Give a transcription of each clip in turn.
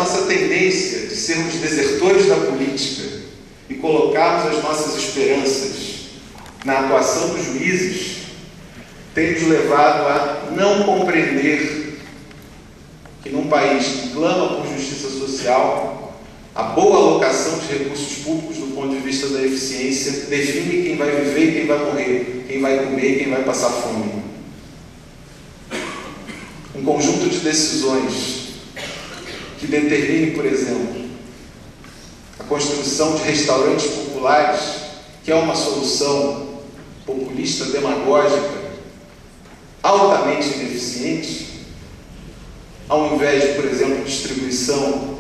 nossa tendência de sermos desertores da política e colocarmos as nossas esperanças na atuação dos juízes tem nos levado a não compreender que num país que clama por justiça social, a boa alocação de recursos públicos do ponto de vista da eficiência define quem vai viver e quem vai morrer, quem vai comer e quem vai passar fome. Um conjunto de decisões que determine, por exemplo, a construção de restaurantes populares, que é uma solução populista, demagógica, altamente ineficiente, ao invés de, por exemplo, distribuição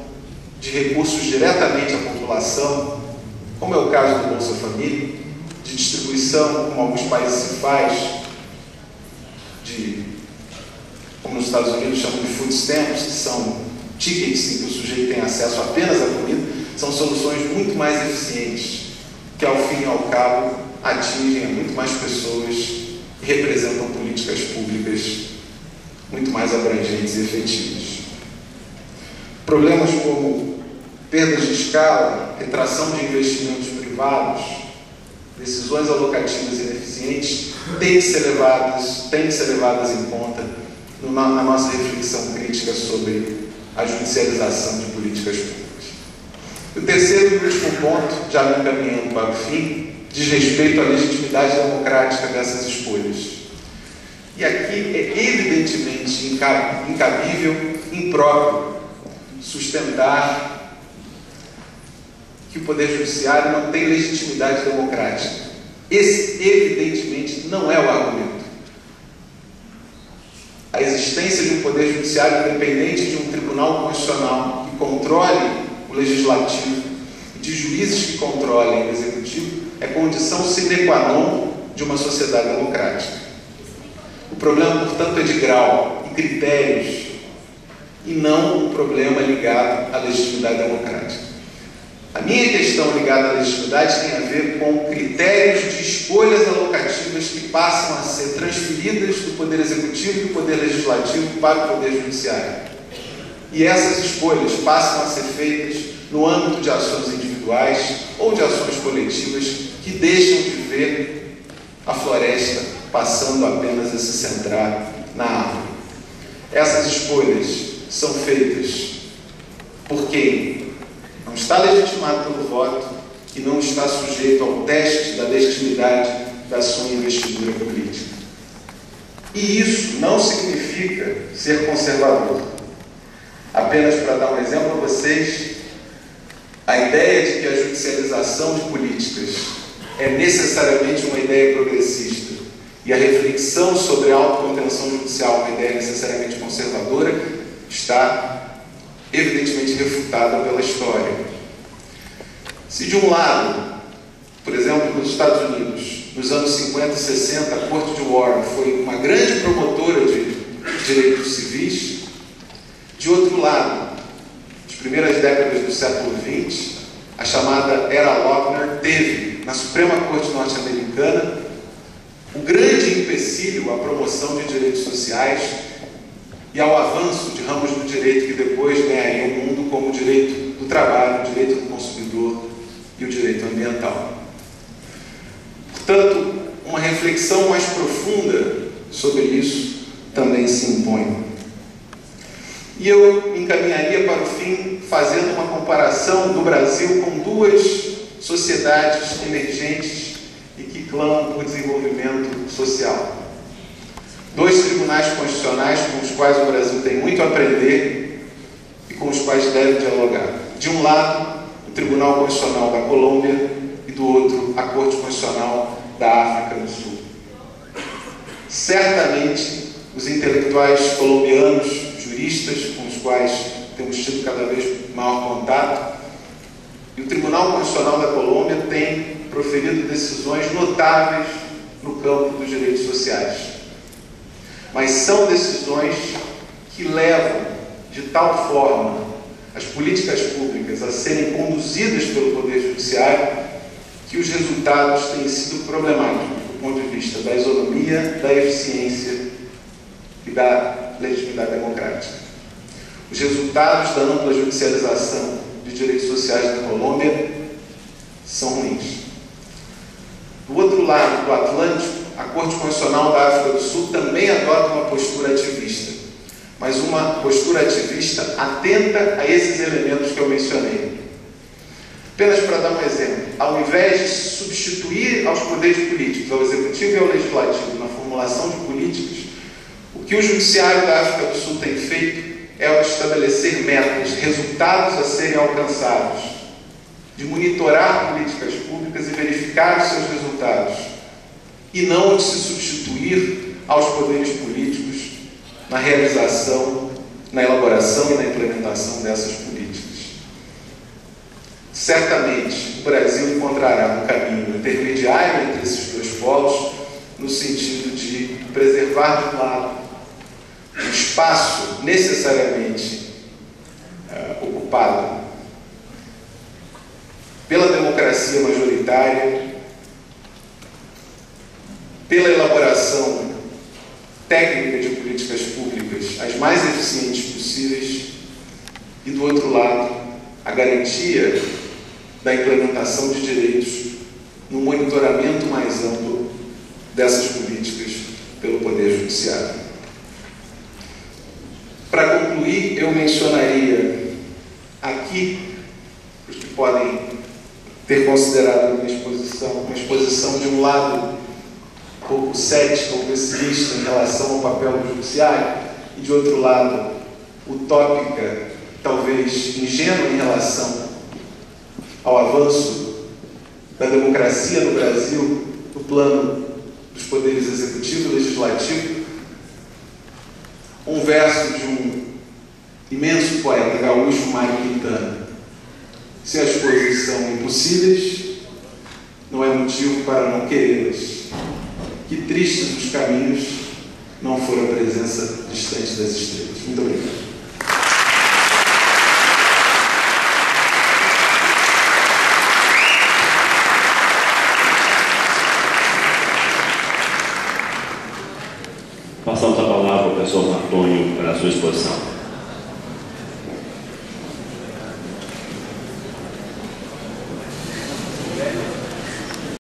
de recursos diretamente à população, como é o caso do Bolsa Família, de distribuição, como alguns países se faz, como nos Estados Unidos chamam de food stamps, que são tickets em que o sujeito tem acesso apenas à comida, são soluções muito mais eficientes, que ao fim e ao cabo atingem a muito mais pessoas e representam políticas públicas muito mais abrangentes e efetivas. Problemas como perdas de escala, retração de investimentos privados, decisões alocativas ineficientes têm que ser levadas em conta na nossa reflexão crítica sobre a judicialização de políticas públicas. O terceiro e último ponto, já me encaminhando para o fim, diz respeito à legitimidade democrática dessas escolhas. E aqui é evidentemente incabível, impróprio, sustentar que o Poder Judiciário não tem legitimidade democrática. Esse, evidentemente, não é o argumento. A existência de um Poder Judiciário independente de um Tribunal Constitucional que controle o Legislativo e de juízes que controlem o Executivo é condição sine qua non de uma sociedade democrática. O problema, portanto, é de grau e critérios e não um problema ligado à legitimidade democrática. A minha questão ligada à legitimidade tem a ver com critérios de escolhas alocativas que passam a ser transferidas do Poder Executivo e do Poder Legislativo para o Poder Judiciário. E essas escolhas passam a ser feitas no âmbito de ações individuais ou de ações coletivas que deixam de ver a floresta passando apenas a se centrar na árvore. Essas escolhas são feitas por quem não está legitimado pelo voto e não está sujeito ao teste da legitimidade da sua investidura política. E isso não significa ser conservador. Apenas para dar um exemplo a vocês, a ideia de que a judicialização de políticas é necessariamente uma ideia progressista e a reflexão sobre a autocontenção judicial, uma ideia necessariamente conservadora, está evidentemente refutada pela história. Se de um lado, por exemplo, nos Estados Unidos, nos anos 50 e 60, a Corte de Warren foi uma grande promotora de direitos civis, de outro lado, nas primeiras décadas do século XX, a chamada Era Lochner teve, na Suprema Corte norte-americana, o grande empecilho à promoção de direitos sociais e ao avanço de ramos do direito que depois ganhariam o mundo, como o direito do trabalho, o direito do consumidor e o direito ambiental. Portanto, uma reflexão mais profunda sobre isso também se impõe. E eu encaminharia para o fim fazendo uma comparação do Brasil com duas sociedades emergentes e que clamam por desenvolvimento social. Dois tribunais constitucionais com os quais o Brasil tem muito a aprender e com os quais deve dialogar. De um lado, o Tribunal Constitucional da Colômbia e do outro, a Corte Constitucional da África do Sul. Certamente, os intelectuais colombianos, juristas com os quais temos tido cada vez maior contato, e o Tribunal Constitucional da Colômbia tem proferido decisões notáveis no campo dos direitos sociais. Mas são decisões que levam de tal forma as políticas públicas a serem conduzidas pelo Poder Judiciário que os resultados têm sido problemáticos do ponto de vista da isonomia, da eficiência e da legitimidade democrática. Os resultados da ampla judicialização de direitos sociais na Colômbia são ruins. Do outro lado do Atlântico, a Corte Constitucional da África do Sul também adota uma postura ativista, mas uma postura ativista atenta a esses elementos que eu mencionei. Apenas para dar um exemplo, ao invés de substituir aos poderes políticos, ao Executivo e ao Legislativo, na formulação de políticas, o que o Judiciário da África do Sul tem feito é o de estabelecer metas, resultados a serem alcançados, de monitorar políticas públicas e verificar os seus resultados, e não de se substituir aos poderes políticos na realização, na elaboração e na implementação dessas políticas. Certamente, o Brasil encontrará um caminho intermediário entre esses dois polos, no sentido de preservar, de um lado, o espaço necessariamente ocupado pela democracia majoritária, pela elaboração técnica de políticas públicas as mais eficientes possíveis, e do outro lado, a garantia da implementação de direitos no monitoramento mais amplo dessas políticas pelo Poder Judiciário. Para concluir, eu mencionaria aqui, os que podem ter considerado a minha exposição, uma exposição de um lado um pouco cética ou pessimista em relação ao papel do Judiciário, e de outro lado, utópica, talvez ingênua em relação ao avanço da democracia no Brasil, no plano dos poderes executivo e legislativo, um verso de um imenso poeta gaúcho, Mário Quintana: se as coisas são impossíveis, não é motivo para não querê-las. Que tristes os caminhos, não for a presença distante das estrelas. Muito obrigado. Passamos a palavra ao professor Antônio para a sua exposição.